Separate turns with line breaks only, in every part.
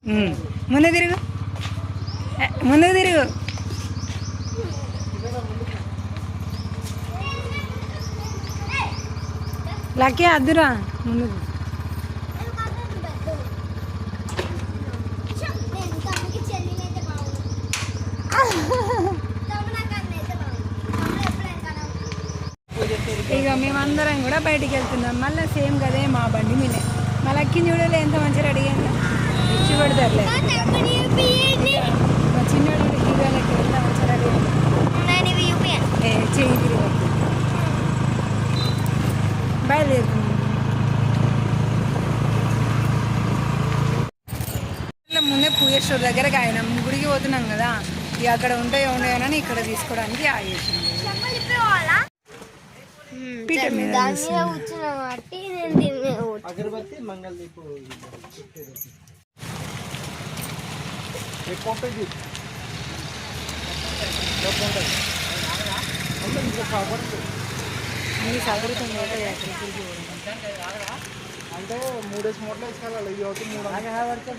ముందు తిరుగు, ముందుకు తిరుగు. లక్కీ అద్దురా ముందుకు. ఇక మేమందరం కూడా బయటికి వెళ్తున్నాం. మళ్ళీ సేమ్ కదే మా బండి మీనే. మా లక్కీ చూడలే ఎంత మంచిగా రెడీ అయింది. ఇచ్చి పెడతారులే మా చిన్నోడు హీరోలకి ఎంత మంచిగా రెడీ అయింది. చెయ్యి తిరిగి బయలుదేరుతున్నాం. ముందే పూజేశ్వర్ దగ్గరకు ఆయన గుడికి పోతున్నాం కదా, ఇక అక్కడ ఉంటాయో ఉండయోనని ఇక్కడ తీసుకోవడానికి ఆగేసింది. పీటర్ మీద అన్ని సగరుతుంది
అంటే 3 మూటలు వేసుకోవాలి. ఇది ఒకటి 3 పడితే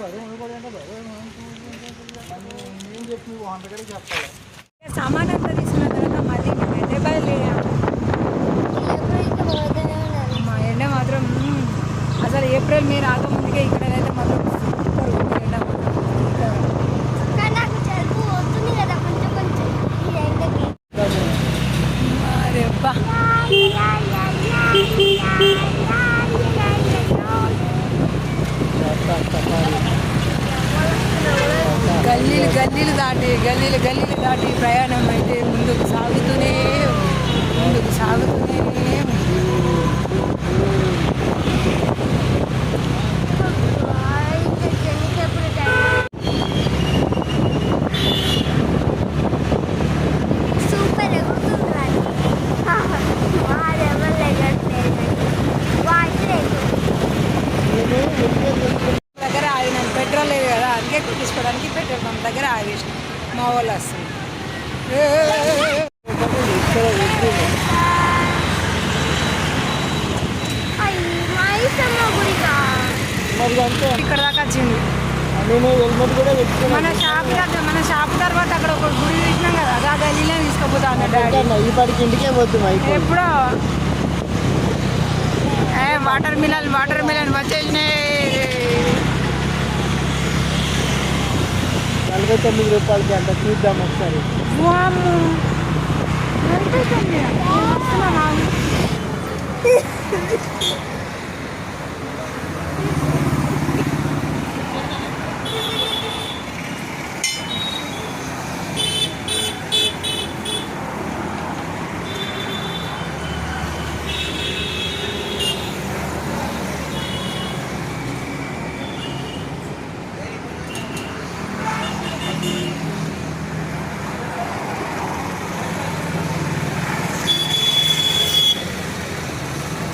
నేను చెప్పి 100 కూడా చెప్పాలి.
సామాన్ అంతా తీసుకున్న తర్వాత మళ్ళీ హైదరాబాద్ మా ఎండ మాత్రం అసలు ఏప్రిల్ మే రాకముందుకే ఇక్కడైతే మాత్రం సూపర్ ఉంది ఎండ మాత్రం. అరేబ్బా గల్లీలు దాటి ప్రయాణం అయితే ముందుకు సాగుతూనే దగ్గర ఆగినాను. పెట్రోల్ లేదు కదా, అందుకే తీసుకోవడానికి పెట్రోల్ పంప్ దగ్గర ఆగేసిన. మా వాళ్ళు వస్తుంది. ఇక్కడ దాకా వచ్చింది. మన షాప్ తర్వాత అక్కడ ఒక గుడి చూసినాం కదా, ఆ గల్లీలో తీసుకుపోతా అన్న డాడీ.
ఇంటికే పోతున్నాయి
ఎప్పుడో వాటర్ మిలన్ వచ్చేసినాయి.
49 రూపాయలకి అంత చూద్దాం ఒకసారి.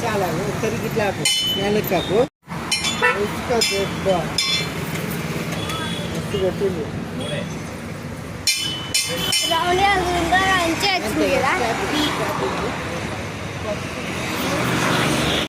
చాలా ఒకసారికి ఇట్లా నెలకాకు కొట్టింది.
రావులే